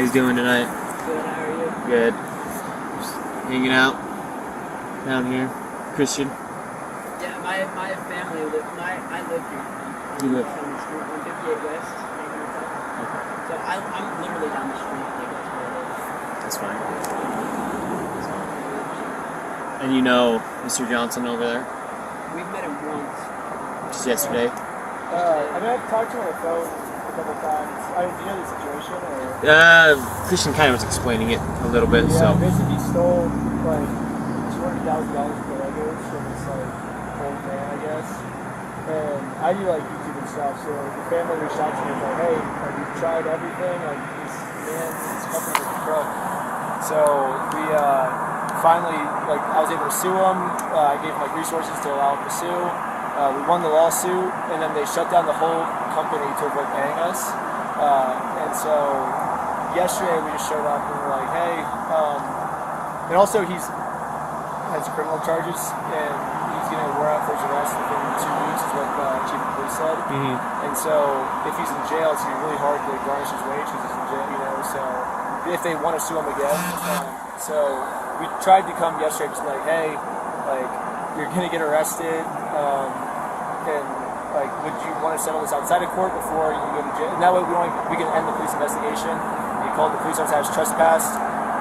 guys doing tonight? Good, how are you? Good. Just hanging out down here. Christian? Yeah, my family I live here. You live? On the street, 158 West. Okay. So I'm literally down the street. Like, that's where I live. That's fine. And you know Mr. Johnson over there? We've met him once. Just yesterday? I've talked to him on the phone a couple times. Do you know the situation? Or? Christian kind of was explaining it a little bit, Yeah, so. basically he stole like $200,000 for Legos from this like old man, I guess. And I do like YouTube and stuff, so the family reached out to me and was like, hey, like, we've tried everything, like this man, this company is a crook. So we finally, like, I was able to sue him. I gave him like resources to allow him to sue. We won the lawsuit, and then they shut down the whole company to avoid paying us. And so yesterday we just showed up and we're like, hey, and also he has criminal charges, and he's going to wear out for his arrest within 2 weeks, is what Chief of Police said. Mm-hmm. And so if he's in jail, it's going to be really hard to garnish his wage because he's in jail, you know, so if they want to sue him again. So we tried to come yesterday just like, hey, like, you're going to get arrested, and like, would you want to settle this outside of court before you go to jail? And that way we can end the police investigation. He called the police officer as trespassed.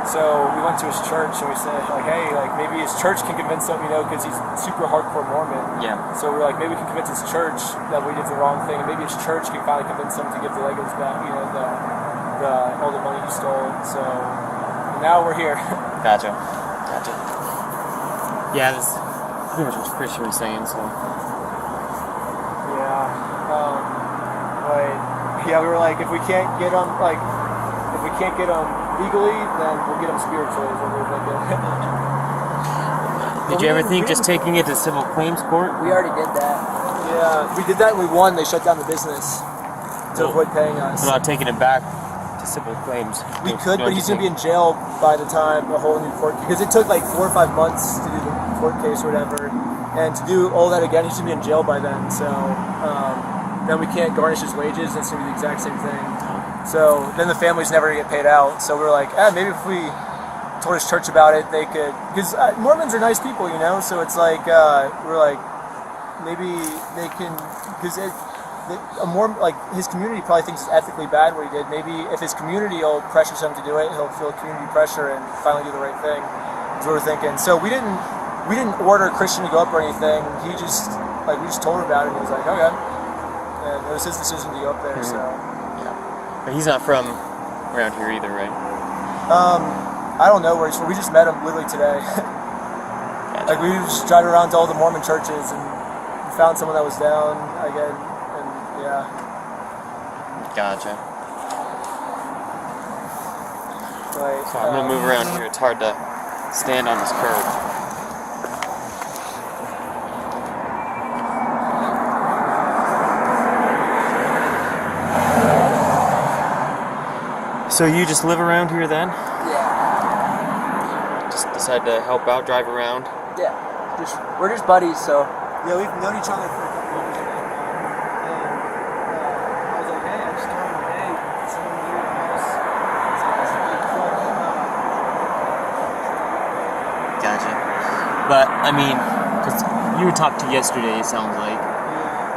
So we went to his church and we said, like, hey, like, maybe his church can convince him, you know, because he's super hardcore Mormon. Yeah. So we're like, maybe we can convince his church that we did the wrong thing, and maybe his church can finally convince him to give the Legos back, you know, all the money he stole. So now we're here. Gotcha. Yeah, that's pretty much what Christian was saying, so. Yeah, we were like, if we can't get them, legally, then we'll get them spiritually. Is what we were thinking. Did you ever think just taking it to civil claims court? We already did that. Yeah, we did that and we won. They shut down the business to avoid paying us. What about taking it back to civil claims? We could, but he's going to be in jail by the time the whole new court, because it took like 4 or 5 months to do the court case or whatever, and to do all that again, he's going to be in jail by then. So then we can't garnish his wages. It's going to be the exact same thing. So then the family's never going to get paid out. So we were like, maybe if we told his church about it, they could, because Mormons are nice people, you know. So it's like we're like, maybe they can, because his community probably thinks it's ethically bad what he did. Maybe if his community will pressure him to do it, he'll feel community pressure and finally do the right thing. That's what we're thinking. So we didn't order Christian to go up or anything. He just, like, we just told him about it, and he was like, okay. And it was his decision to go up there. Mm-hmm. So yeah, but he's not from around here either, right? I don't know where he's from. We just met him literally today. Gotcha. Like, we just driving around to all the Mormon churches and found someone that was down again. Yeah. Gotcha. Right. So I'm gonna move around here. It's hard to stand on this curb. So you just live around here then? Yeah. Just decide to help out, drive around? Yeah. We're just buddies, so. Yeah, we've known each other for a couple years now. And I was like, hey, I just told him, hey, someone near your house. Gotcha. But, I mean, because you talked to yesterday, it sounds like.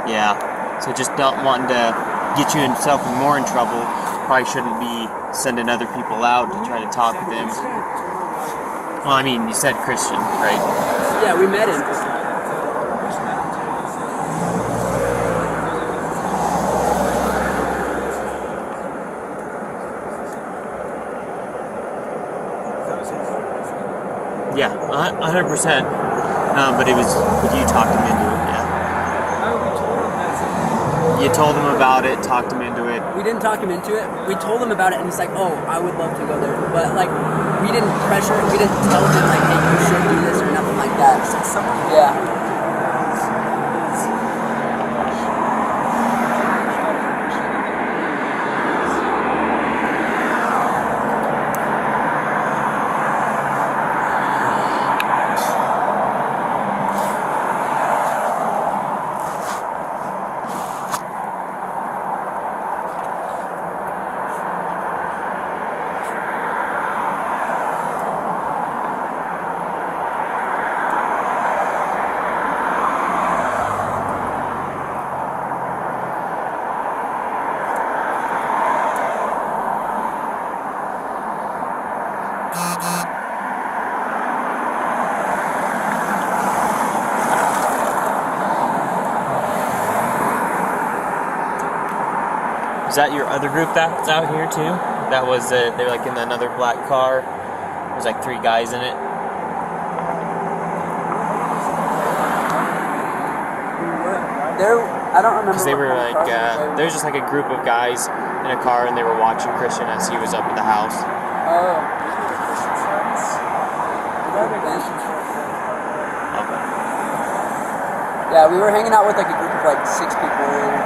Yeah. So just not wanting to get you himself more in trouble, probably shouldn't be sending other people out to try to talk with him. Well, I mean, you said Christian, right? Yeah, we met him. Yeah, 100%. But it was, you talked him into it, yeah. You told him about it, talked him into it. We didn't talk him into it. We told him about it, and he's like, oh, I would love to go there. But, like, we didn't pressure him. We didn't tell him, like, hey, you should do this or nothing like that. Yeah. Is that your other group that's out here too? That was they're like in another black car. There's like 3 guys in it. I don't remember. Because they what were kind of like, cars they were. there was just like a group of guys in a car, and they were watching Christian as he was up at the house. Oh. Okay. Yeah, we were hanging out with like a group of like 6 people earlier.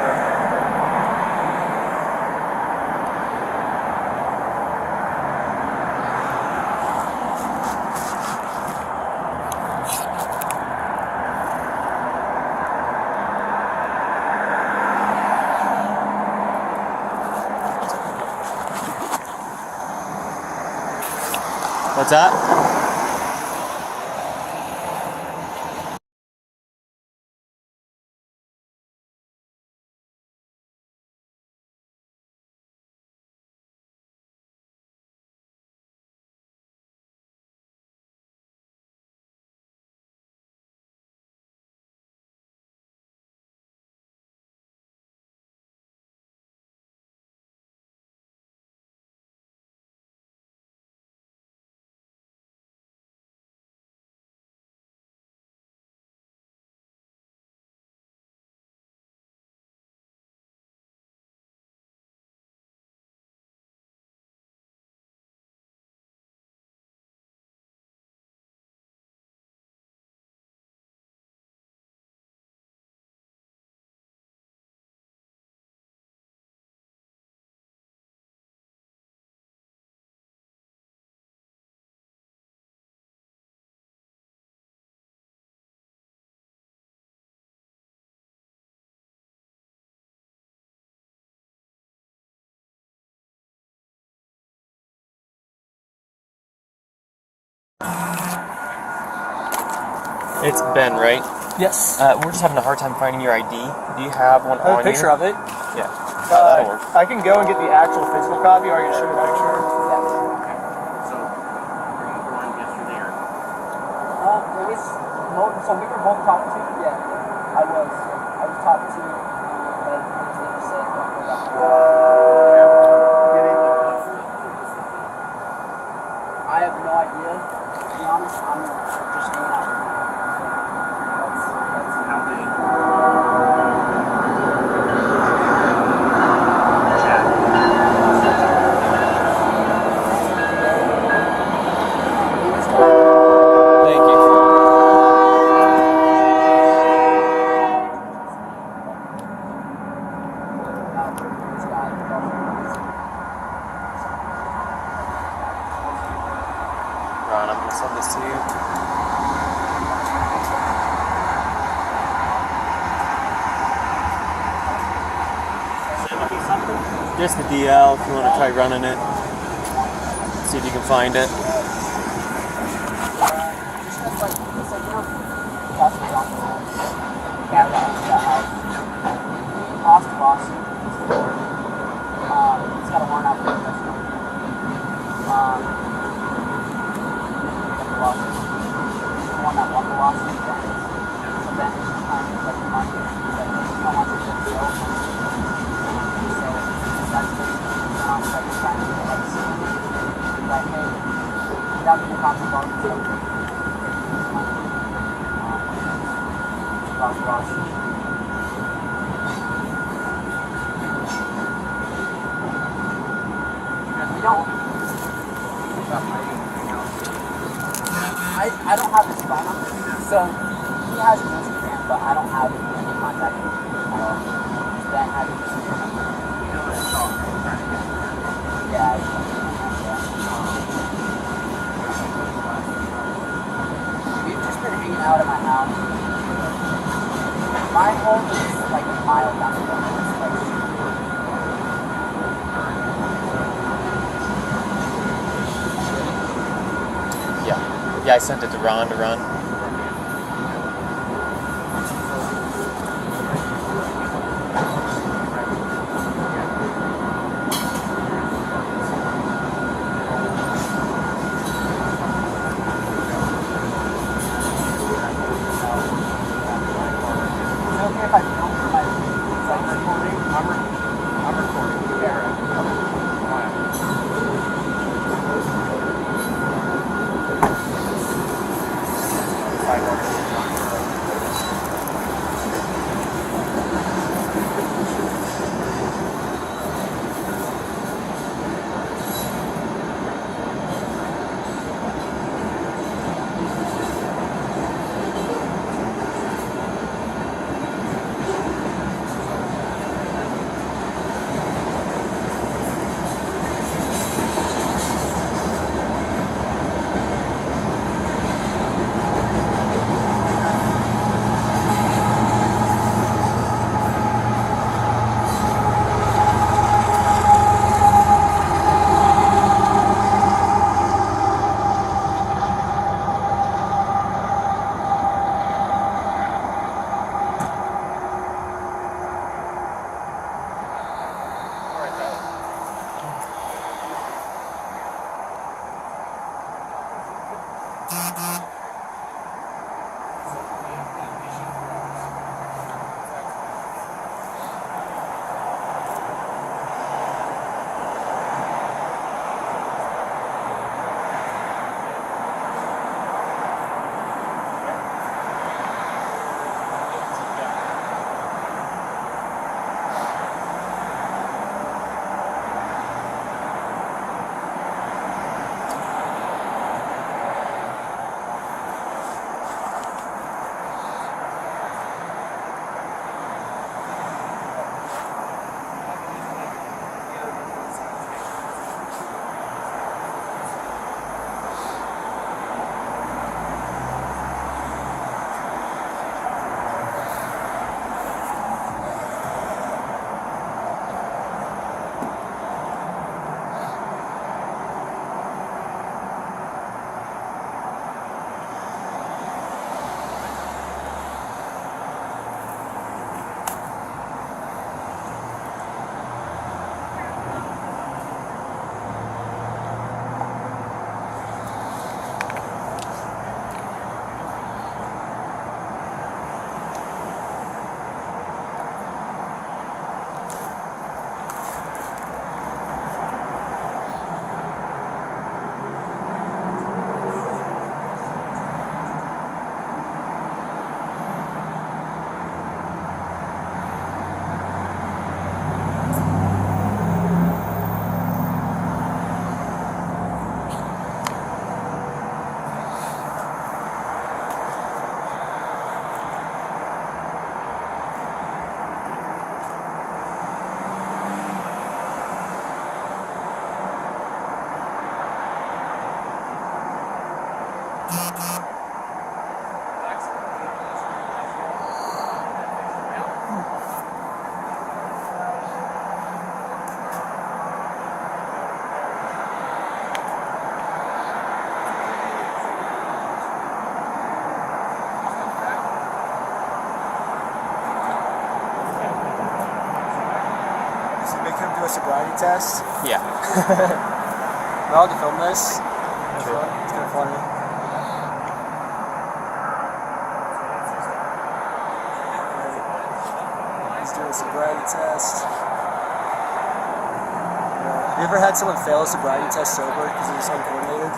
What's that? It's Ben, right? Yes. We're just having a hard time finding your ID. Do you have one I have on a picture you? of it. Yeah. That'll work. I can go and get the actual physical copy, or I can show you a picture. So, were you going yesterday or? It was, so we were both talking to, yeah, I was talking to, but they just said, I have no idea, to be honest, I'm just hanging out. That's How big? Thank you. this guy. Ron, I'm gonna send this to you. Just the DL if you want to try running it. See if you can find it. It's got a worn out professional. The one that won the lawsuit. So then it's trying to collect the money. I want to get the bill. So that's basically what I'm trying to get like see. Like, hey, without being comfortable, it's like about the lawsuit. We don't. I don't have his phone number, so he has his Instagram, but I don't have any contact with him at all. Ben has his Instagram. Yeah. We've just been hanging out at my house. My home is like a mile down the road. It's like Yeah, I sent it to Ron to run. it's okay if I film for my like recording. I'm recording. So make him do a sobriety test. Yeah. Am I allowed to film this? Sure. It's kind of funny. He's doing a sobriety test. Have you ever had someone fail a sobriety test sober because they're just uncoordinated?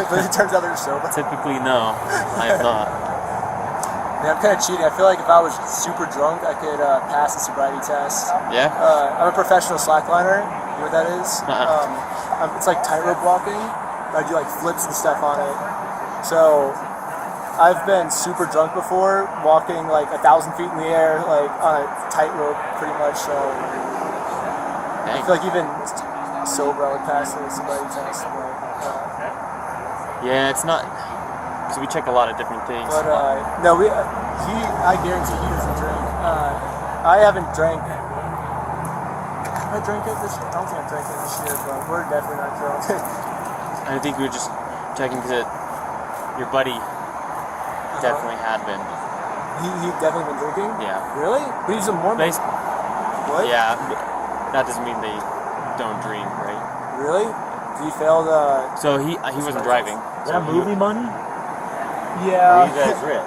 But it turns out they're sober. Typically, no. I have not. Man, I'm kind of cheating. I feel like if I was super drunk, I could pass the sobriety test. Yeah? I'm a professional slackliner. You know what that is? It's like tightrope walking. I do like flips and stuff on it. So I've been super drunk before, walking like 1,000 feet in the air, like on a tightrope, pretty much. So I Dang. feel like even sober, I would pass the sobriety test. Yeah, it's not. So we check a lot of different things. But no, I guarantee he doesn't drink. I haven't drank. I drank it this year. I don't think I drank it this year, but we're definitely not drunk. I think we were just checking because your buddy definitely had been. He definitely been drinking. Yeah. Really? But he's a Mormon. What? Yeah. That doesn't mean they don't drink, right? Really? Did he fail the? So he wasn't driving. Is that movie money? Yeah. Or are you guys rich?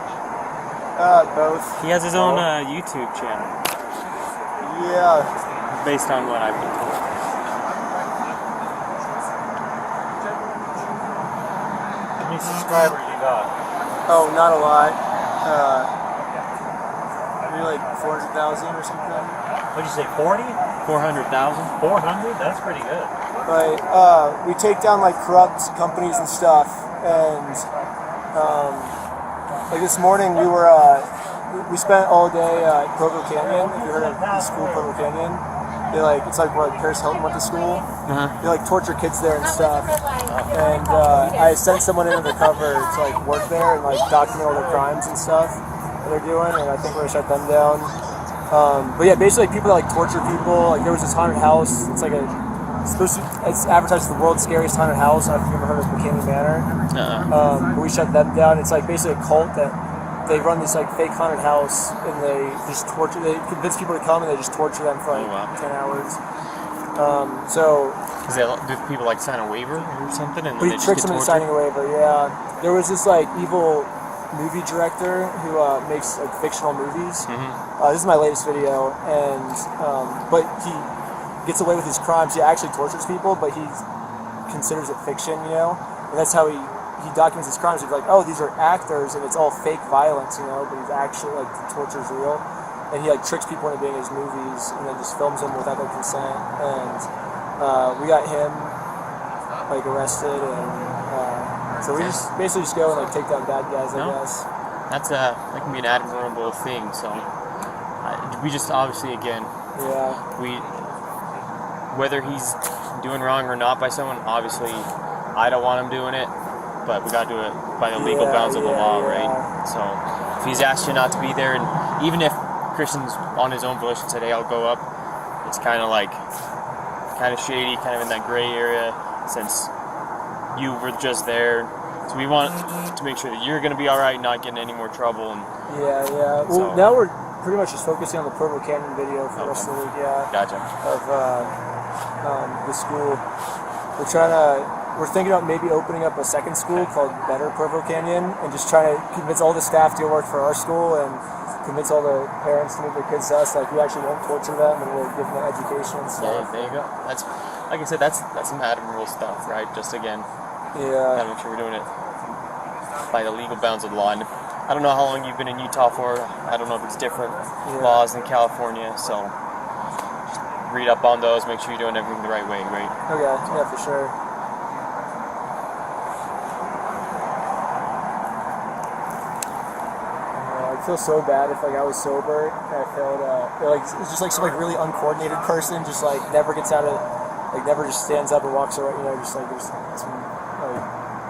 Both. He has his own YouTube channel Yeah. based on what I've been told. How many subscribers you got? Oh, not a lot. Maybe like 400,000 or something. What'd you say, 40? 400,000. 400? That's pretty good. Right. We take down like corrupt companies and stuff, and like this morning we were we spent all day at Provo Canyon. Have you heard of the school Provo Canyon? It's like where Paris Hilton went to school. They like torture kids there and stuff. And I sent someone in undercover to like work there and like document all their crimes and stuff that they're doing, and I think we're gonna shut them down. But yeah, basically people that like torture people. Like there was this haunted house. It's like it's advertised as the world's scariest haunted house. I don't know if you've ever heard of McKinley Manor. But we shut them down. It's like basically a cult that they run this like fake haunted house, and they just torture. They convince people to come, and they just torture them for like 10 hours. So. Do people like sign a waiver or something, and But he they just tricks get them into tortured? signing a waiver. Yeah. There was this like evil movie director who makes like fictional movies. This is my latest video, and but he gets away with his crimes. He actually tortures people, but he considers it fiction, and that's how he documents his crimes. He's like, oh, these are actors, and it's all fake violence, but he's actually like the torture's real, and he like tricks people into being in his movies, and then just films them without their consent. And we got him like arrested, and so we just basically just go and like take down bad guys, I guess. That can be an admirable thing. So we just obviously again, whether he's doing wrong or not by someone, obviously I don't want him doing it, but we gotta do it by the legal bounds of the law, right? So if he's asked you not to be there, and even if Christian's on his own volition said, hey, I'll go up, it's kind of shady, kind of in that gray area, since you were just there. So we want to make sure that you're going to be all right, not getting any more trouble. And Well, now we're pretty much just focusing on the Provo Canyon video for the rest of the week. Gotcha. Of the school. We're thinking about maybe opening up a second school called Better Provo Canyon, and just trying to convince all the staff to work for our school, and convince all the parents to move their kids to us. Like, we actually won't torture them, and we'll give them education and stuff. Yeah, there you go. That's, like I said, that's some admirable stuff, right? Just again, gotta make sure we're doing it by the legal bounds of the law. And I don't know how long you've been in Utah for. I don't know if it's different laws in California, so just read up on those. Make sure you're doing everything the right way, right? Okay, yeah, for sure. I feel so bad if I was sober and I failed. It's just like some really uncoordinated person, just never gets out of, never just stands up and walks around. Just there's some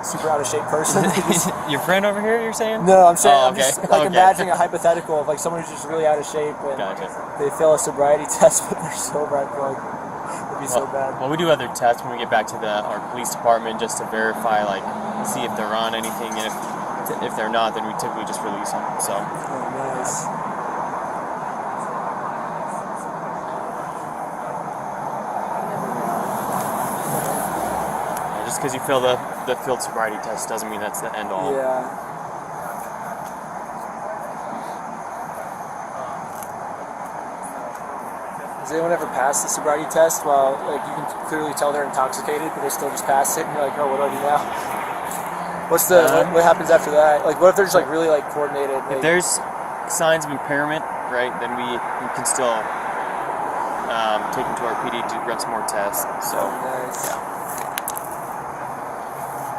super out of shape person. Your friend over here, you're saying? No, I'm saying Oh, I'm just okay. like Okay. imagining a hypothetical of like someone who's just really out of shape and Gotcha. they fail a sobriety test, but they're sober. I feel like it'd be so bad. Well, we do other tests when we get back to our police department just to verify, like, see if they're on anything. And if they're not, then we typically just release them. So. Oh, nice. Just because you fail the field sobriety test doesn't mean that's the end all. Yeah. Has anyone ever passed the sobriety test while, like, you can clearly tell they're intoxicated, but they still just pass it, and you're like, oh, what do I do now? What's the what happens after that? Like, what if they're just like really like coordinated? If Like, there's signs of impairment, right, then we can still take them to our PD to run some more tests. So. nice. Yeah.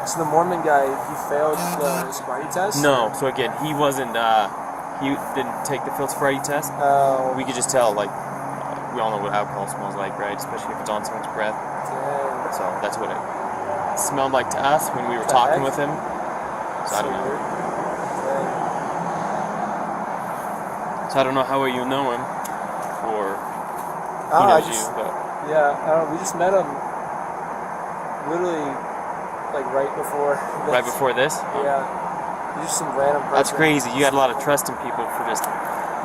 So the Mormon guy, he failed the sobriety test? No. So again, he wasn't. He didn't take the field sobriety test. Oh, We could just tell, like, we all know what alcohol smells like, right? Especially if it's on someone's breath. dang. So that's what it smelled like to us when we were The talking heck? with him. So I don't know. Weird. Dang. So I don't know how well you know him, or he I knows just, you, but yeah, I don't know, we just met him literally like right before. right before this. Yeah. He's just some random person. That's crazy. You had a lot of trust in people for just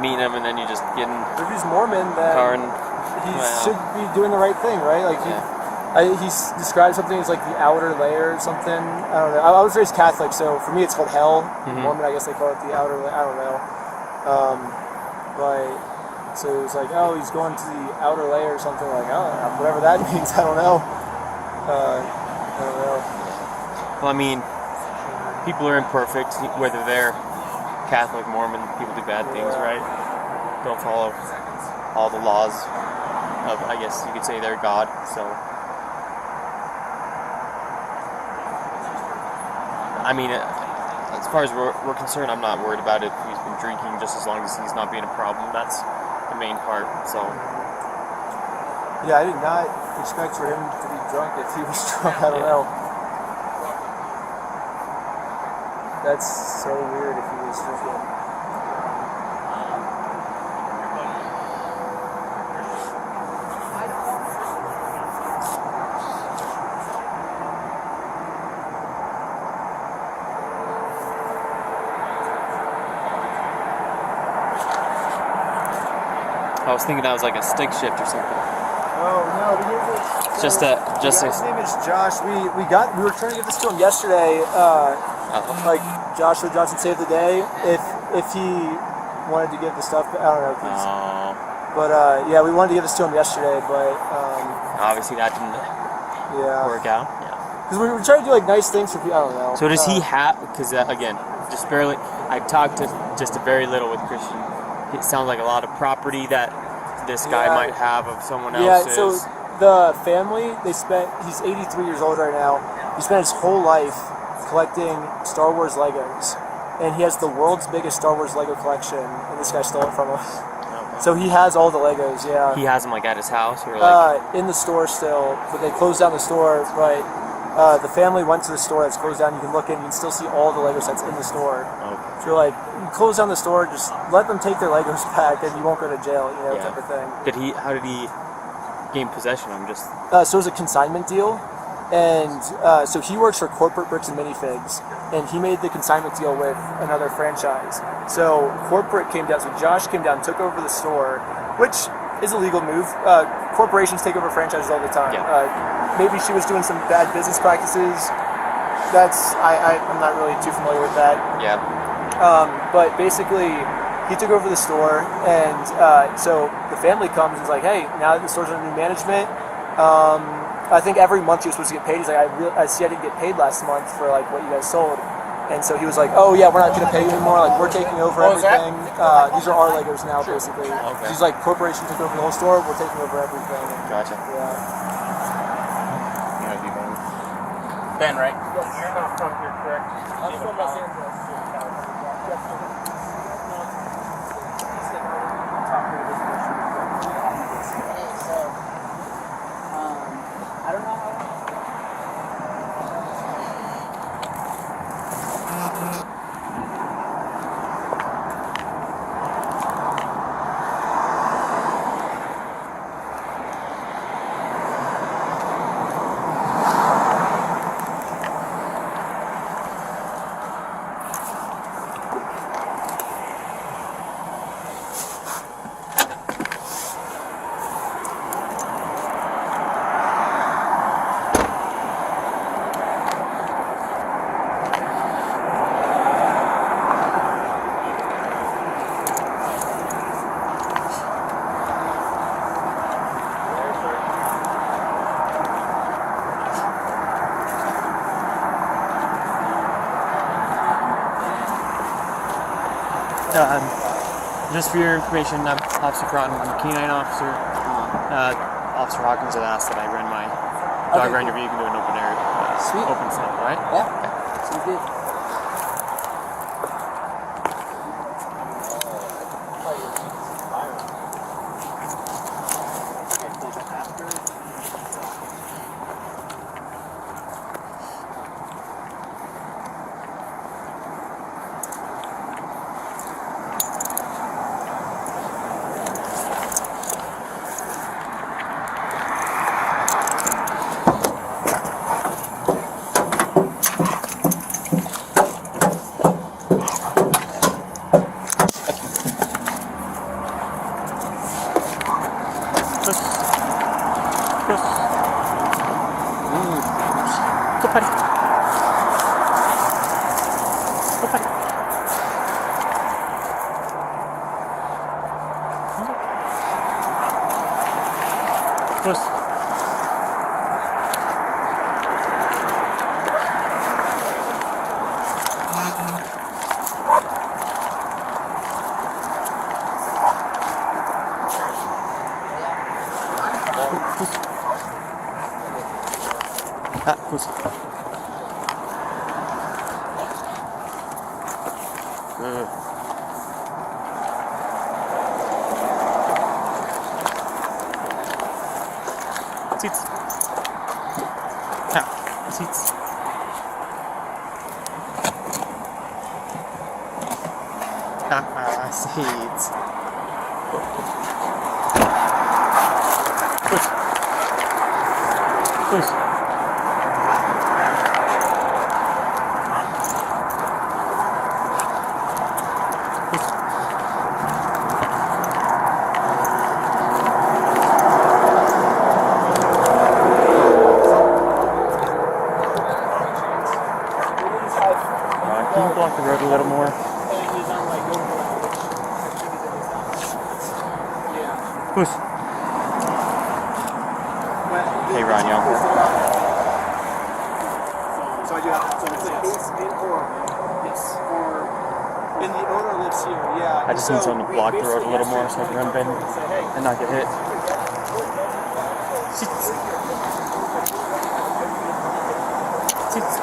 meeting them, and then you just get in If he's Mormon, the then car and he Wow. should be doing the right thing, right? Like he described something as like the outer layer or something. I don't know. I was raised Catholic, so for me it's called hell. Mhm. Mormon, I guess they call it the outer layer. I don't know. But so it was like, oh, he's going to the outer layer or something. Like, oh, whatever that means. I don't know. I don't know. well, I mean, people are imperfect, whether they're Catholic, Mormon. People do bad things, Yeah. right? Don't follow all the laws of, I guess you could say, their God. So. I mean, as far as we're concerned, I'm not worried about it. He's been drinking just as long as he's not being a problem. That's the main part. So, Yeah, I did not expect for him to be drunk if he was drunk. I don't know. That's so weird if he was drinking. I was thinking that was like a stick shift or something. Oh no, but here's it. Just a. His name is Josh. We were trying to get this to him yesterday. Like Joshua Johnson saved the day. If he wanted to give the stuff, I don't know. But yeah, we wanted to give this to him yesterday, but Obviously that didn't yeah, work out. Yeah. because we were trying to do like nice things for people. I don't know. So does he have? Because again, just barely. I talked to just a very little with Christian. It sounds like a lot of property that this guy Yeah. might have of someone Yeah, else's. so the family, he's 83 years old right now. He spent his whole life collecting Star Wars Legos. And he has the world's biggest Star Wars Lego collection, and this guy stole it from us. Okay. So he has all the Legos, yeah. He has them like at his house, or like. In the store still, but they closed down the store, but the family went to the store that's closed down. You can look in, you can still see all the Lego sets in the store. Okay. So you're like, you close down the store, just let them take their Legos back, and you won't go to jail, you know, Yeah. type of thing. How did he gain possession of them? Just. So it was a consignment deal, and so he works for Corporate Bricks and Minifigs, and he made the consignment deal with another franchise. So Corporate came down, so Josh came down, took over the store, which is a legal move. Corporations take over franchises all the time. Yeah. Maybe she was doing some bad business practices. I'm not really too familiar with that. Yeah. But basically, he took over the store, and so the family comes and is like, hey, now that the store's under new management, I think every month you're supposed to get paid. He's like, I see I didn't get paid last month for like what you guys sold. And so he was like, oh yeah, we're not going to pay you anymore. Like, we're taking over everything. These are our Legos now, basically. Okay. He's like, corporation took over the whole store. We're taking over everything. Gotcha. Yeah. Ben, right? You're not from here, correct? I'm from Los Angeles. I don't know how. Just for your information, I'm Officer Croughton. I'm a K9 officer. Officer Hawkins had asked that I run my dog Okay, run interview. You can do an open air, Sweet. open setting, right? Yeah. Sounds good. Push. Push. Go, buddy. Go, buddy. Push. Push. Good. Seats. Seats. Seats. Push. Push. Can you block the road a little more? Push. Hey, Ryan Young. So I do have so it's a case in Oregon. Yes. Or and the owner lives here. Yeah. I just need someone to block the road a little more so I can run bin and not get hit. Seats. Seats.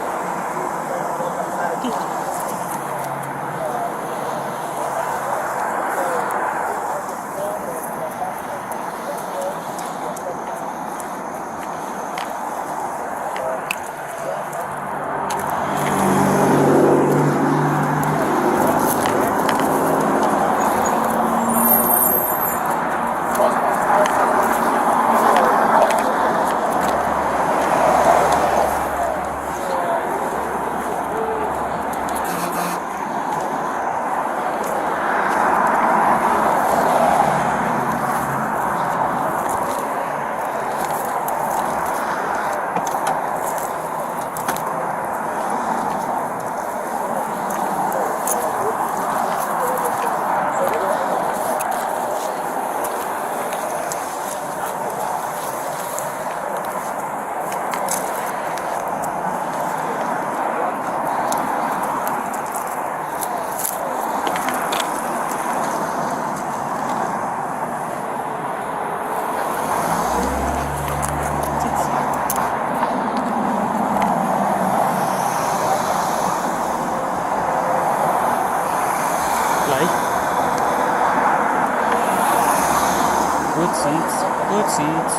Good seats. Good seats.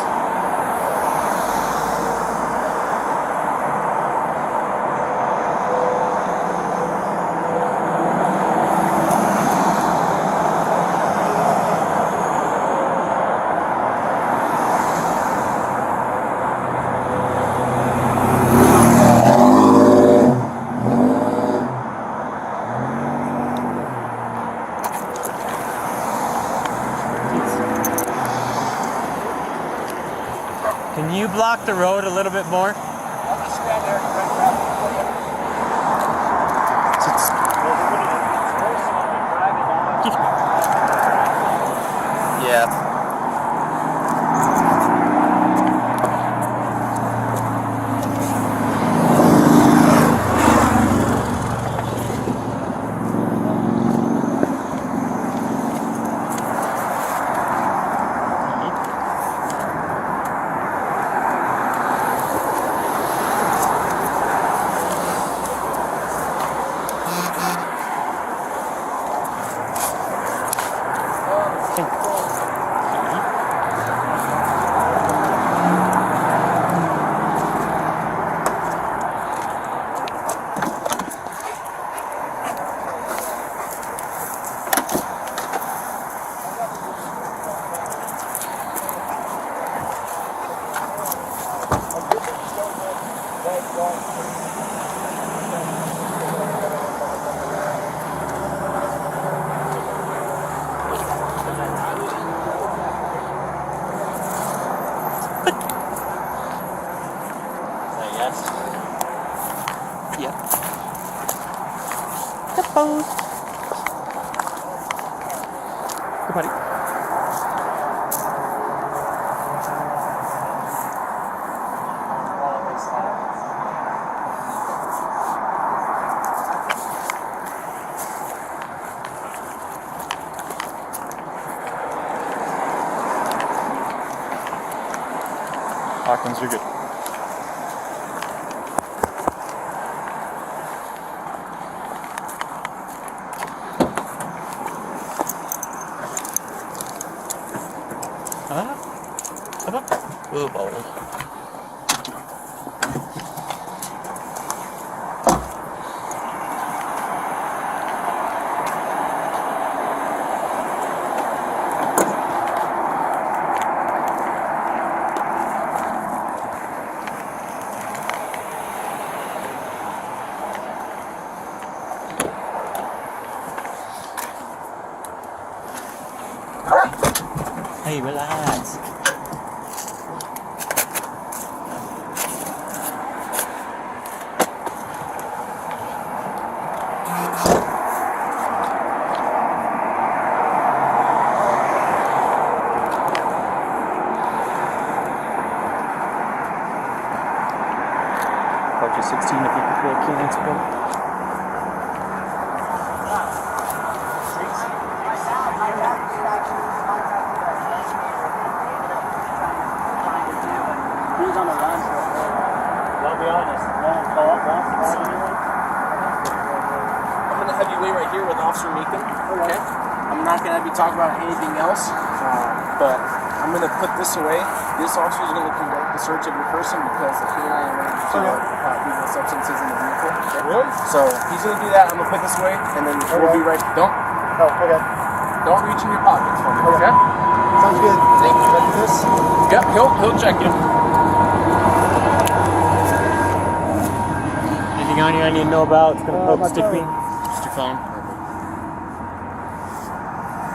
Can you block the road a little bit more? I'll just stand there and grab Yeah. The pose. Good buddy. Hawkins, you're good. Come on. Ooh, bold. Hey, relax. Approach 16 if you prefer cans, bro. He's on the run. I'll be honest. I'm gonna have you wait right here with Officer Meekin. Okay. I'm not gonna have you talk about anything else, but I'm gonna put this away. This officer is gonna conduct the search of your person because the canine went to illegal substances in the vehicle. Okay? Really? So he's gonna do that. I'm gonna put this away, and then we'll be right. Don't reach in your pockets for me. Okay. Sounds good. Thank you. Ready for this? Yep. He'll check you. Anything on you I need to know about? It's gonna poke my stick me. phone. Just your phone.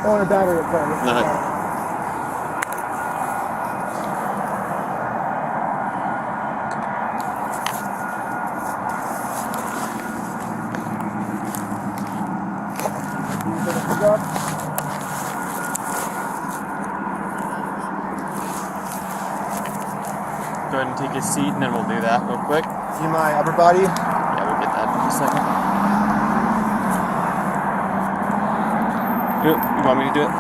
I want a battery up front. No. Go ahead and take your seat, and then we'll do that real quick. See my upper body? Yeah, we'll get that in a second. You want me to do it?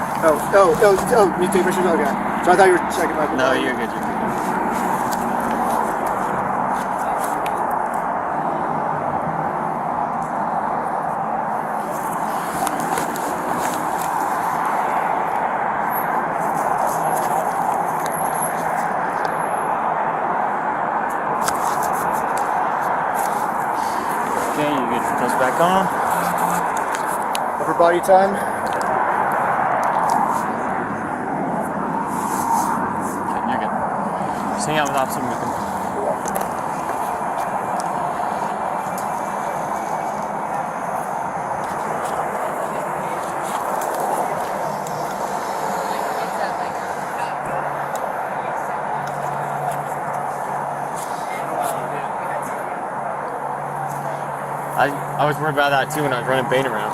You take pictures? Okay. So I thought you were checking my upper No, body. you're good. You're good. Okay, you get your clothes back on. Upper body time? Okay, you're good. Just hang out with Officer Mookin. I was worried about that too when I was running Bane around.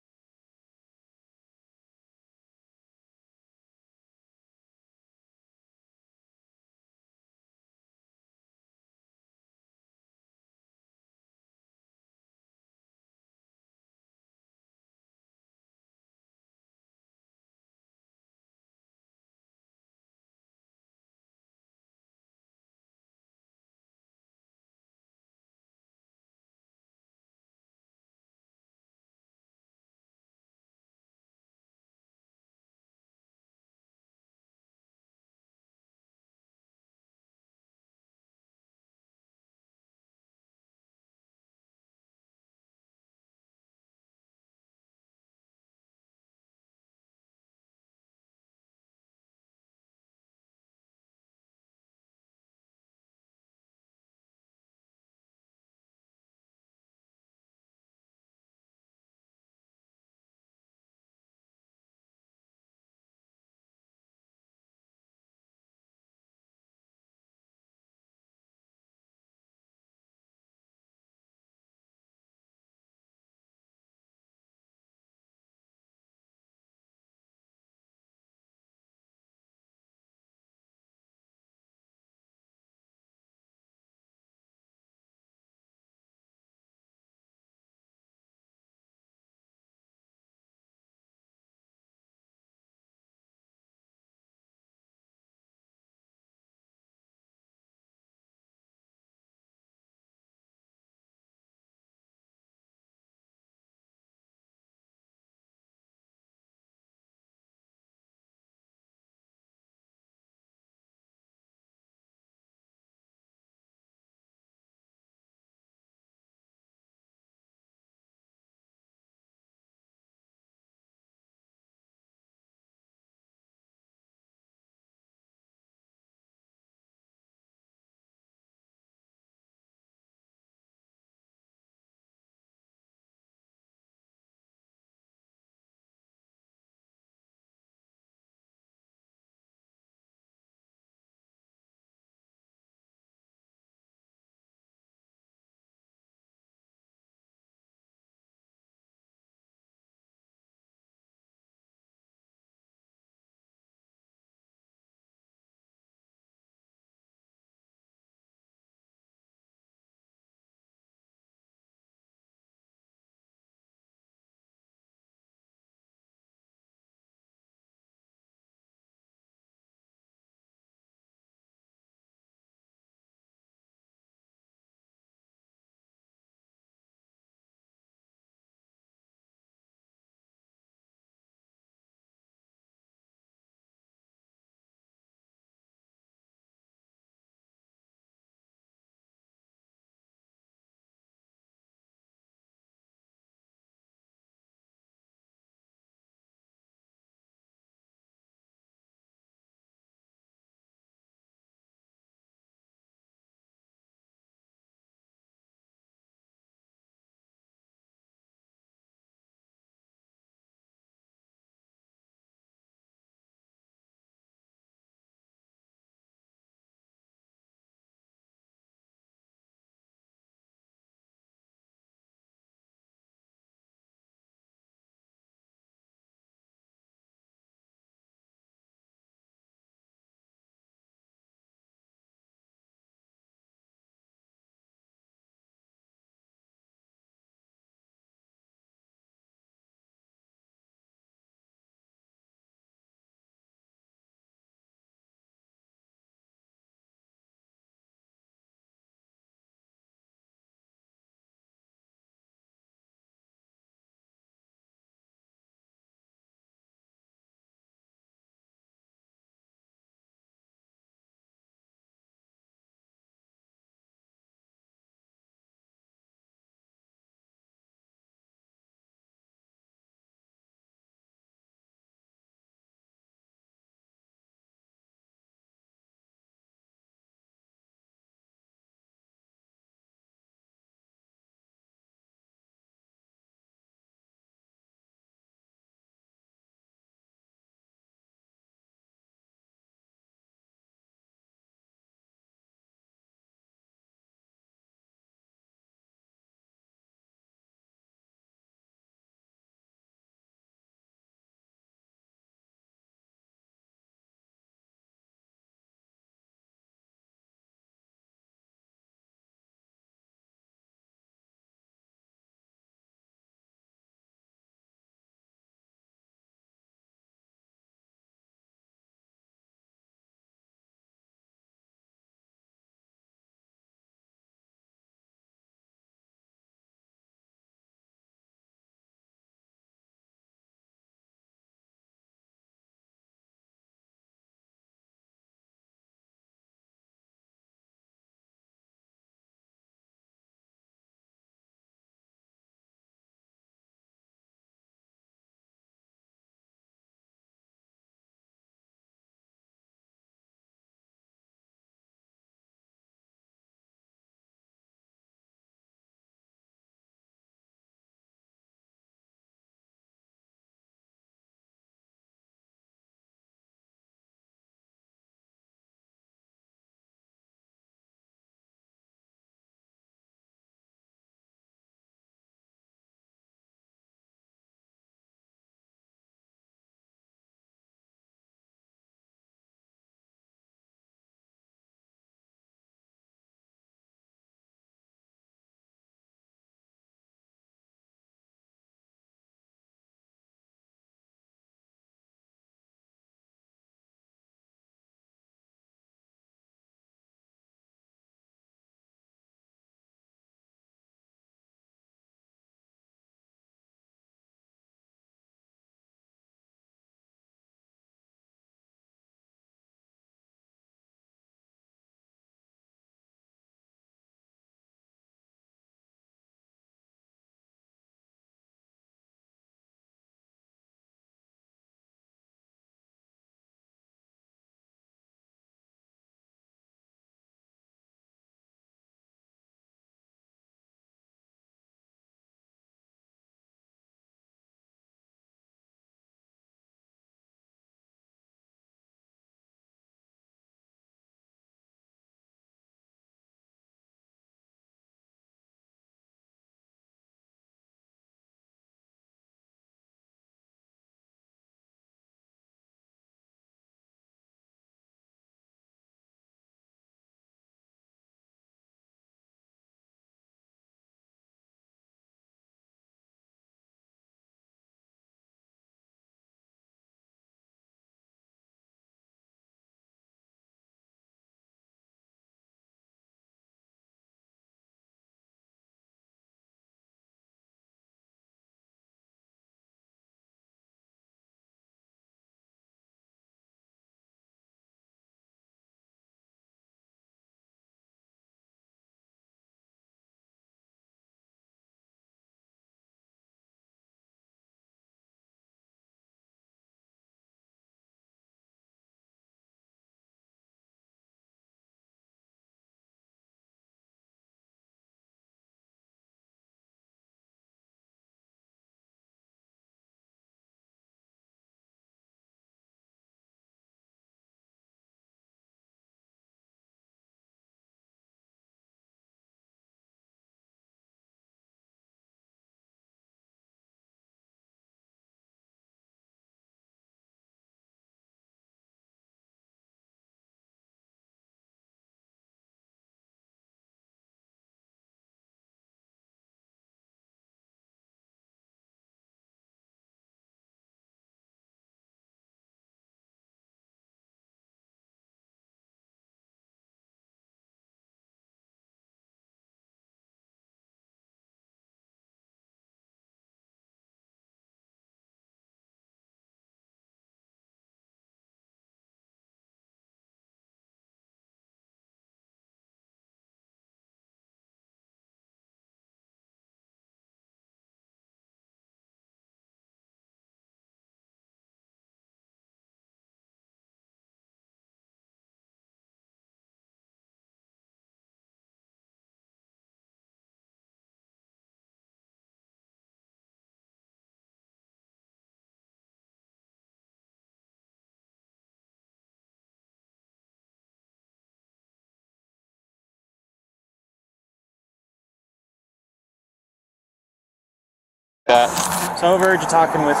So I overheard you talking with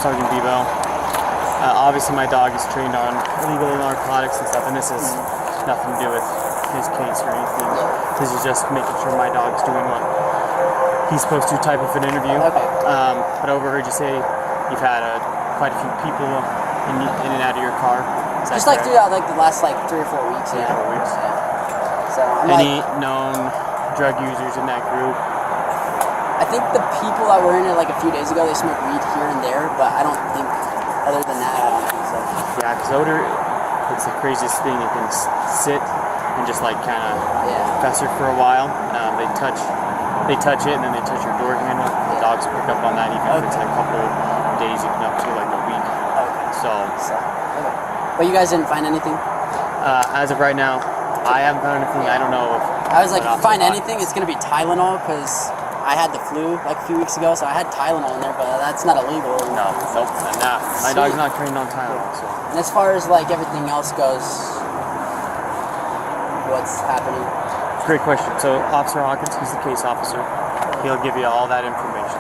Sergeant Bebo. Obviously, my dog is trained on illegal narcotics and stuff, and this has nothing to do with his case or anything. This is just making sure my dog's doing what he's supposed to type of an interview. Okay. But I overheard you say you've had quite a few people in and out of your car. Is that Just like correct? throughout like the last like 3 or 4 weeks. 3 or 4 weeks. Yeah. So I'm Any like, known drug users in that group? I think the people that were in it like a few days ago, they smoked weed here and there, but I don't think, other than that, I don't think so. Yeah, because odor, it's the craziest thing. It can sit and just like kind of Yeah. fester for a while. They touch it, and then they touch your door handle. The dogs pick up on that, even if it's like a couple days, even up to like a week. Okay. So, Okay. But you guys didn't find anything? as of right now, I haven't found anything. I don't know if I was like, what if you find else- anything, it's gonna be Tylenol, because I had the flu like a few weeks ago, so I had Tylenol in there, but that's not illegal. or No, anything. nope, nah. My Sweet. dog's not trained on Tylenol, so. And as far as like everything else goes, what's happening? Great question. So, Officer Hawkins, he's the case officer. He'll give you all that information.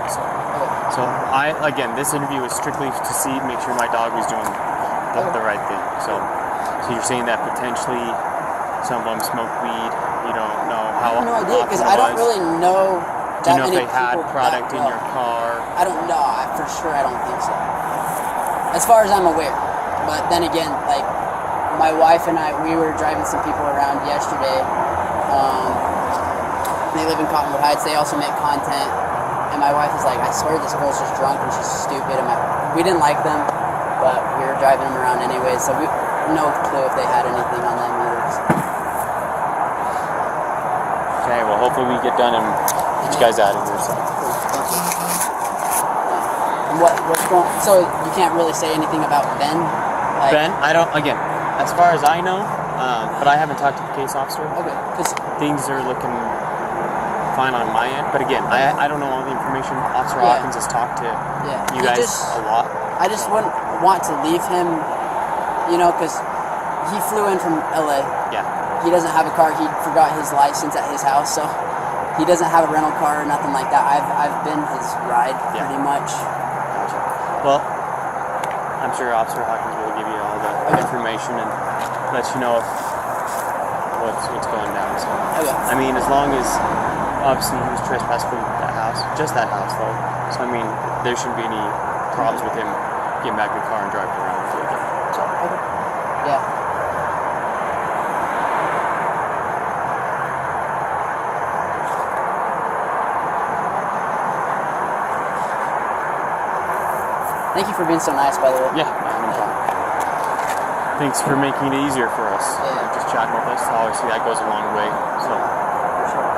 So again, this interview is strictly to make sure my dog was doing the right thing. So you're saying that potentially some of them smoke weed. You don't know I how have no idea, because often I it don't was. really know Do you that know if many they had people product that in your well. car? I don't know. For sure, I don't think so. As far as I'm aware. But then again, like, my wife and I, we were driving some people around yesterday. They live in Cottonwood Heights. They also make content. And my wife is like, I swear this girl's just drunk and she's stupid. And we didn't like them, but we were driving them around anyway. So we no clue if they had anything on them either. Okay, well, hopefully we get done and get you guys out of here. So. Thank you. And what's going? So you can't really say anything about Ben. Like, Ben, I don't. Again, as far as I know, but I haven't talked to the case officer. Okay, because Things are looking fine on my end, but again, I don't know all the information. Officer Yeah. Hawkins has talked to yeah, you he guys just, a lot. I just wouldn't want to leave him, because he flew in from LA. Yeah. He doesn't have a car. He forgot his license at his house, so he doesn't have a rental car or nothing like that. I've been his ride Yeah. pretty much. Gotcha. Well, I'm sure Officer Hawkins will give you all the Okay. information and let you know if what's going down. So, Okay. I mean, as long as obviously he was trespassing from that house, just that house though. So I mean, there shouldn't be any problems with him getting back in the car and driving around with you again. So, Okay. Yeah. Thank you for being so nice, by the way. yeah, no problem. Thanks for making it easier for us. Yeah. Just chatting with us. Obviously, that goes a long way. So. For sure.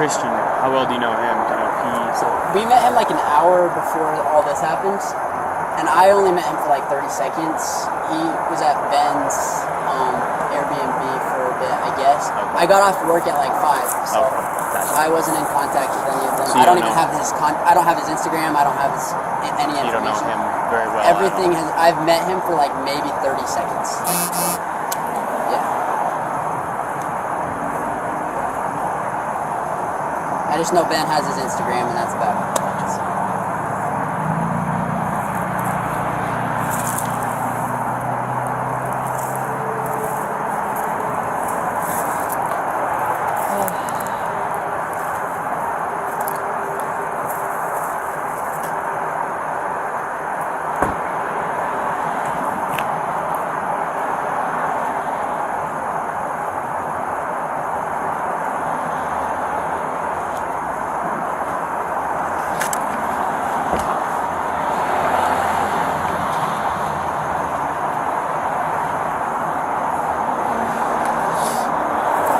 Christian, how well do you know him? Do you know if he's We met him like an hour before all this happened, and I only met him for like 30 seconds. He was at Ben's Airbnb for a bit, I guess. Okay. I got off work at like 5, so Okay, gotcha. I wasn't in contact with any of them. So you I don't don't even know- have his I don't have his Instagram. I don't have his any information. you don't know him very well? Everything has. I've met him for like maybe 30 seconds. Yeah. I just know Ben has his Instagram, and that's about it.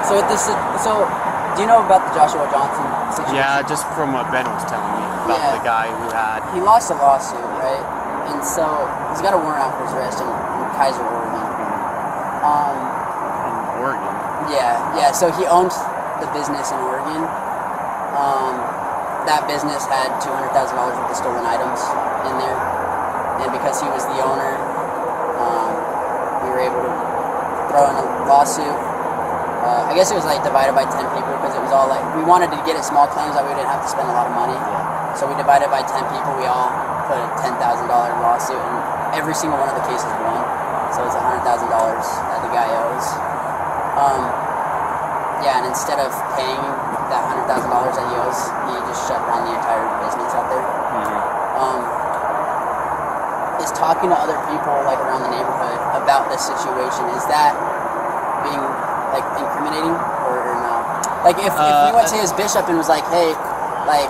So with this, so do you know about the Joshua Johnson situation? Yeah, just from what Ben was telling me about Yeah. the guy who had. He lost a lawsuit, right? and so he's got a warrant out for his arrest in Kaiser, Oregon. In Oregon. Yeah. So he owns the business in Oregon. That business had $200,000 worth of stolen items in there, and because he was the owner, we were able to throw in a lawsuit. I guess it was like divided by 10 people because it was all like we wanted to get it small claims that we didn't have to spend a lot of money. Yeah. So we divided by 10 people. We all put a $10,000 lawsuit, and every single one of the cases won. So it's $100,000 that the guy owes. And instead of paying that $100,000 that he owes, he just shut down the entire business out there. Is talking to other people like around the neighborhood about this situation, is that being like incriminating or no? Like if we went to his bishop and was like, hey, like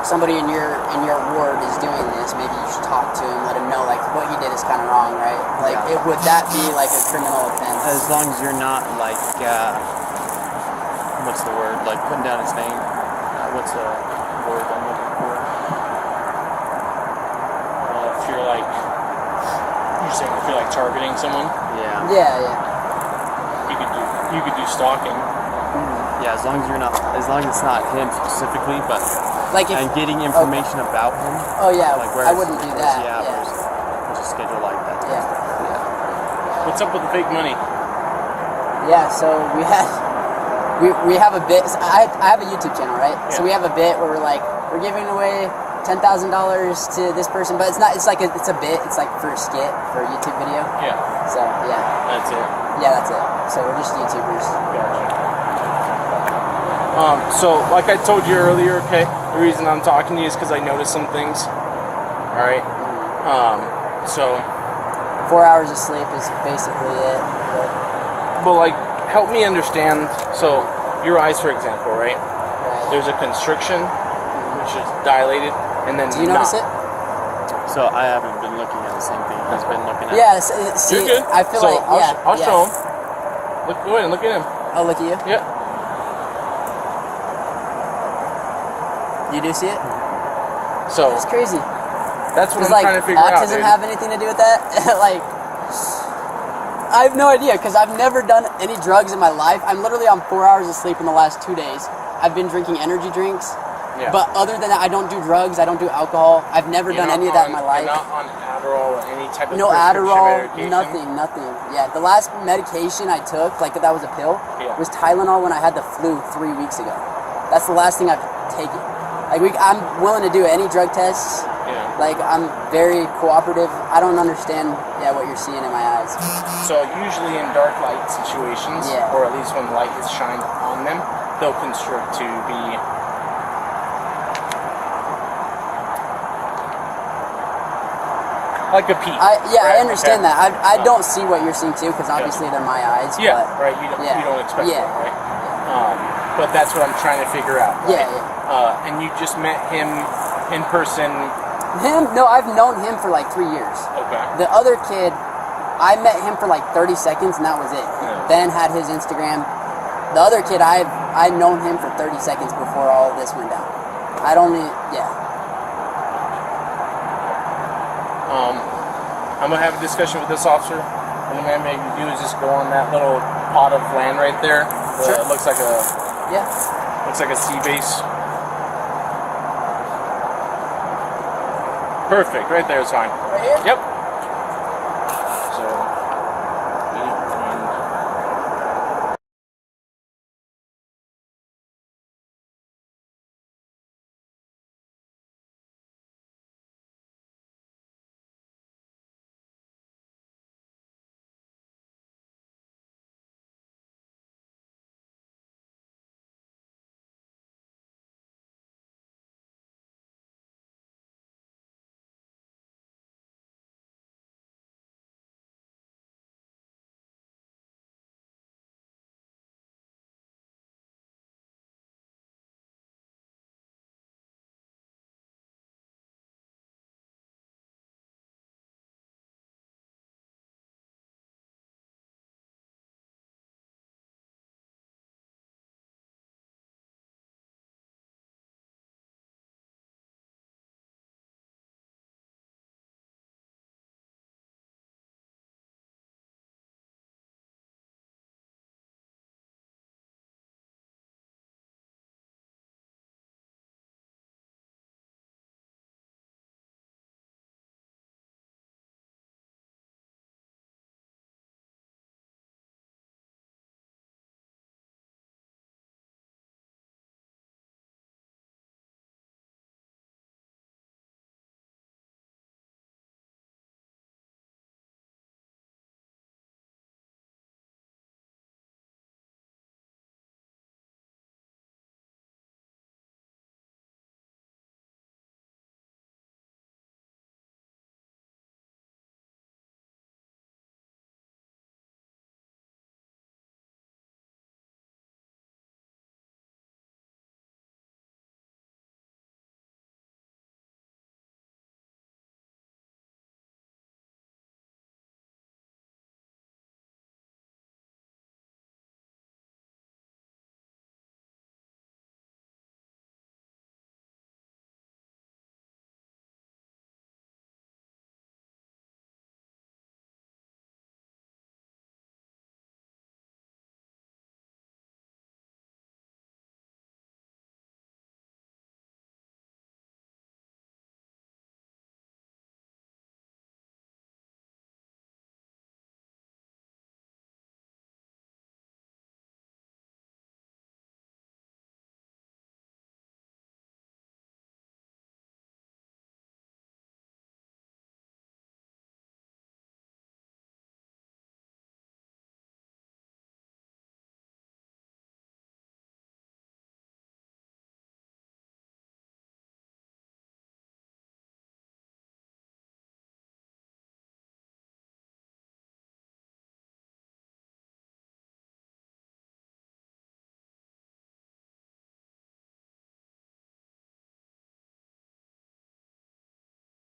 somebody in your ward is doing this, maybe you should talk to him, let him know like what he did is kind of wrong, right? Like would that be like a criminal offense? As long as you're not like, what's the word? Like putting down his name. What's the word I'm looking for? If you're like, you're saying if you're like targeting someone, Yeah. you could do stalking. Yeah, as long as it's not him specifically, but Like if, and getting information about him. oh yeah, Like I wouldn't do that. Where's a schedule like that? Yeah. What's up with the fake money? Yeah, so we have a bit. I have a YouTube channel, right? Yeah. So we have a bit where we're giving away $10,000 to this person, but it's not. It's like it's a bit. It's like for a skit for a YouTube video. Yeah, So yeah, that's it. that's it. So we're just YouTubers. Gotcha. So like I told you earlier, okay, the reason I'm talking to you is because I noticed some things. All right. So 4 hours of sleep is basically it. well, like, help me understand. So, your eyes, for example, right? Right. There's a constriction, which is dilated, and then Do you notice it? So I haven't been looking at the same thing he's been looking at. Yeah. See, You're good. I feel so like I'll show him. Look, go ahead and look at him. Oh, look at you. Yeah. You do see it? So It's crazy. that's what Does I'm like trying to figure out. autism Dude. have anything to do with that? Like, I have no idea because I've never done any drugs in my life. I'm literally on 4 hours of sleep in the last 2 days. I've been drinking energy drinks, Yeah. but other than that, I don't do drugs. I don't do alcohol. I've never You're done not any of that in my on- life. You're not on Adderall or any type of No prescription Adderall, medication? nothing. Yeah, the last medication I took, like that was a pill, Yeah. was Tylenol when I had the flu 3 weeks ago. That's the last thing I've taken. Like I'm willing to do any drug tests. Yeah. Like I'm very cooperative. I don't understand, what you're seeing in my eyes. So usually in dark light situations, Yeah. or at least when light is shined on them, they'll constrict to be like a peak. I right? understand Okay. that. I don't see what you're seeing too, because obviously they're my eyes. Yeah, But right. You don't expect Yeah. that, right? But that's what I'm trying to figure out. Right? Yeah. And you just met him in person. Him? No, I've known him for like 3 years. Okay. The other kid, I met him for like 30 seconds and that was it. Yeah. Ben had his Instagram. The other kid, I'd known him for 30 seconds before all of this went down. I'm gonna have a discussion with this officer. What I'm gonna maybe do is just go on that little pot of land right there. Sure. It looks like a Yeah. sea base. Perfect. Right there is fine. Right here? Yep.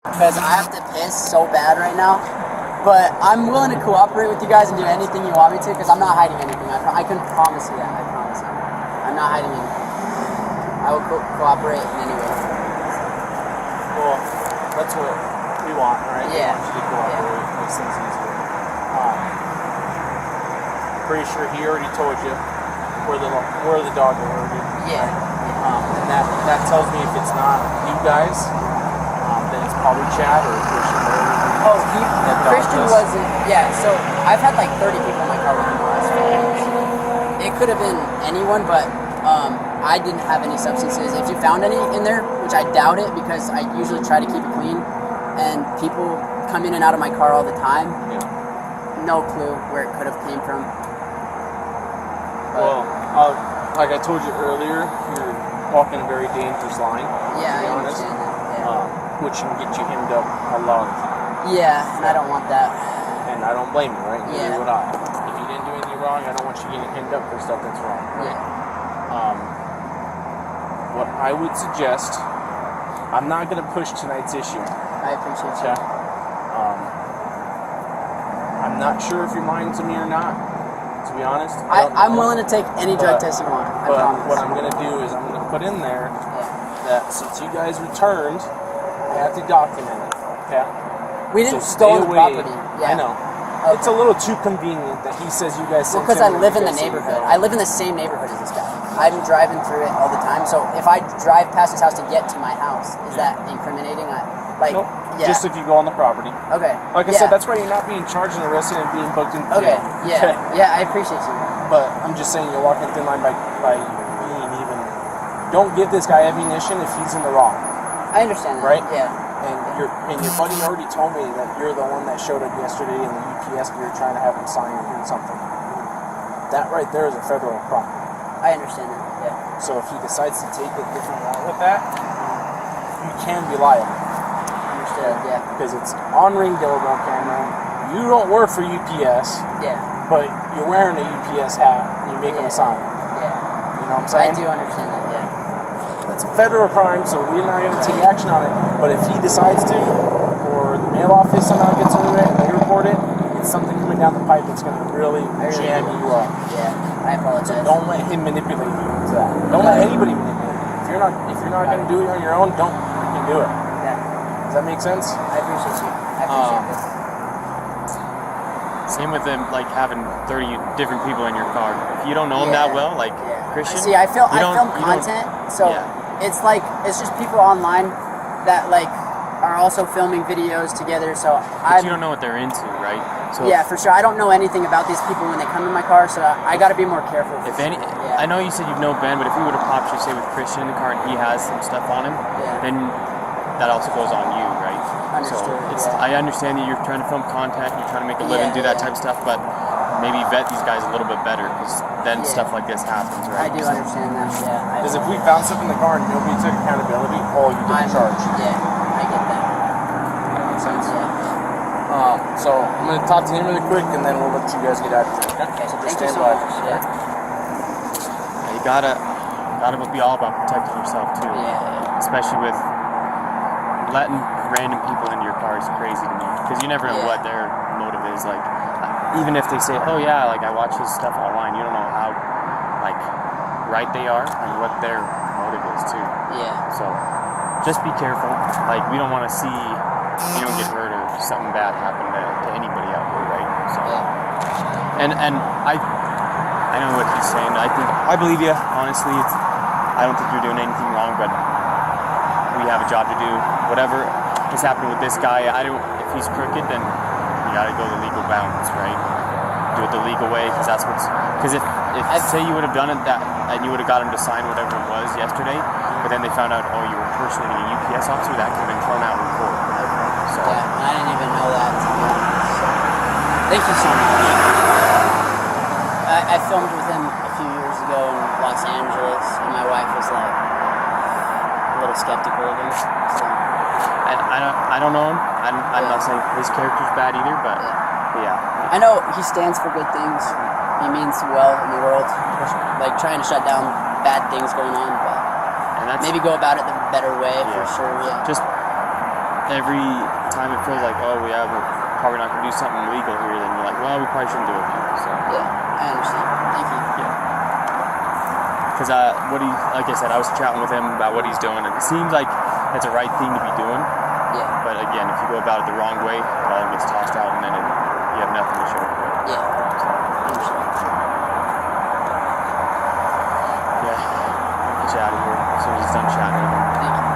because I have to piss so bad right now. But I'm willing to cooperate with you guys and do anything you want me to, because I'm not hiding anything. I can promise you that. I promise you. I'm not hiding anything. I will cooperate in any way. Well, that's what we want, right? Yeah. We want you to cooperate. It makes things easier. Pretty sure he already told you where the dog alerted. Yeah. And that tells me if it's not you guys, then it's probably Chad or Christian. Oh, Christian wasn't. Yeah, so I've had like 30 people in my car within the last 4 years. It could have been anyone, but I didn't have any substances. If you found any in there, which I doubt it because I usually try to keep it clean, and people come in and out of my car all the time, no clue where it could have came from. Well, like I told you earlier, you're walking a very dangerous line. Yeah, to be I honest, understand that. which can get you hemmed up a lot of the time. Yeah, and I don't want that. And I don't blame you, right? Yeah. Neither would I. If you didn't do anything wrong, I don't want you getting hemmed up for stuff that's wrong. Yeah. What I would suggest, I'm not going to push tonight's issue. I appreciate Okay. you. I'm not sure if your mind's on me or not, to be honest. I'm willing to take any drug test you want. I But promise. what I'm going to do is I'm going to put in there Yeah. that since you guys returned, I have to document it. Okay. We didn't So stolen stay the away. property. Yeah. I know. Okay. It's a little too convenient that he says you guys. Well, sent because I him and live you in the guys say you neighborhood. don't. I live in the same neighborhood as this guy. I'm driving through it all the time. So if I drive past his house to get to my house, is that incriminating? Nope. Yeah. Just if you go on the property. Okay. Like I Yeah. said, that's why you're not being charged and arrested and being booked into Okay. jail. Yeah. Yeah. I appreciate you. But I'm just saying you're walking a thin line by being even. Don't give this guy ammunition if he's in the wrong. I understand that. Right? Yeah. And your buddy already told me that you're the one that showed up yesterday in the UPS gear trying to have him sign something. That right there is a federal crime. I understand that. Yeah. So if he decides to take a different route with that, you can be liable. Understood. Yeah. Because it's on ring doorbell camera. You don't work for UPS, Yeah. but you're wearing a UPS hat and you make him a sign. Yeah. You know what I'm I saying? do understand that. Yeah. It's a federal crime, so we're not going to take action on it. But if he decides to, or the mail office somehow gets into it and they report it, it's something coming down the pipe that's going to really jam you up. Yeah. I apologize. Don't let him manipulate you into that. Don't let anybody manipulate you. If you're not going to do it on your own, don't freaking do it. Yeah. Does that make sense? I appreciate you. I appreciate this. Same with them, like having 30 different people in your car. If you don't know them Yeah. that well, like Yeah. Christian. See, I film you don't- content, so Yeah. it's just people online that like are also filming videos together. So But you don't know what they're into, right? So yeah, for sure. I don't know anything about these people when they come in my car, so I got to be more careful. if any, Yeah. I know you said you've known Ben, but if we would have popped you, say, with Christian in the car and he has some stuff on him, Yeah. then that also goes on you, right? Understood, So yeah. I understand that you're trying to film content, you're trying to make a living, Yeah, do that yeah. type of stuff, but maybe vet these guys a little bit better, because then Yeah. stuff like this happens, I right? do So- understand that. Yeah. Because if we found stuff in the car and nobody took accountability, all you get charged. Yeah, I get that. That makes sense? Yeah. So I'm going to talk to him really quick and then we'll let you guys get out of here. Okay, so So thank just you stand so by. much. Yeah. You gotta be all about protecting yourself too. Yeah. Especially with letting random people into your car is crazy to me, because you never know Yeah. what their motive is. Like, even if they say, "Oh yeah, like I watch his stuff online," you don't know how like right they are and what their motive is too. Yeah. So just be careful. Like, we don't want to see you don't get hurt or something bad happen to anybody out there, right? So Yeah. and I know what he's saying. I believe you. Honestly, I don't think you're doing anything wrong, but we have a job to do. Whatever is happening with this guy, if he's crooked, then you gotta go the legal bounds, right? Do it the legal way, because if say you would have done it and you would have got him to sign whatever it was yesterday, but then they found out, oh, you were impersonating a UPS officer, that could have been thrown out in court. So Yeah, and I didn't even know that, to be honest. So, thank you so much. I filmed with him a few years ago in Los Angeles, and my wife was like a little skeptical of him. So, and I don't know him. I'm not saying his character's bad either, but yeah. I know he stands for good things. He means well in the world, like trying to shut down bad things going on, but And that's maybe go about it the better way for Yeah. sure. Yeah. just every time it feels like, oh, we're probably not gonna do something illegal here, then you're like, well, we probably shouldn't do it now. So. Yeah, I understand. Thank you. Because like I said, I was chatting with him about what he's doing, and it seems like it's a right thing to be doing. Yeah. But again, if you go about it the wrong way, it all gets tossed out, and then you have nothing to show for it. Yeah. I understand. Yeah. I'll get you out of here as soon as he's done chatting with him. Thank you.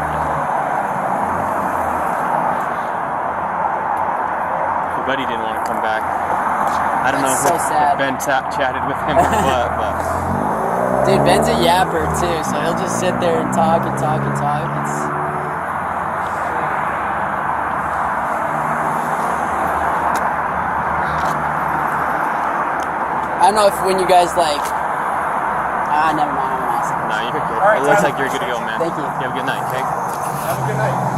Your buddy didn't want to come back. I don't That's know so if sad. Ben chatted with him or what, but Dude, Ben's a yapper too, so he'll just sit there and talk and talk and talk. I don't know if when you guys like. Never mind. I'm not. no, you're good. All right, It looks Tyler. like you're good to go, man. Thank you. You have a good night, okay? Have a good night.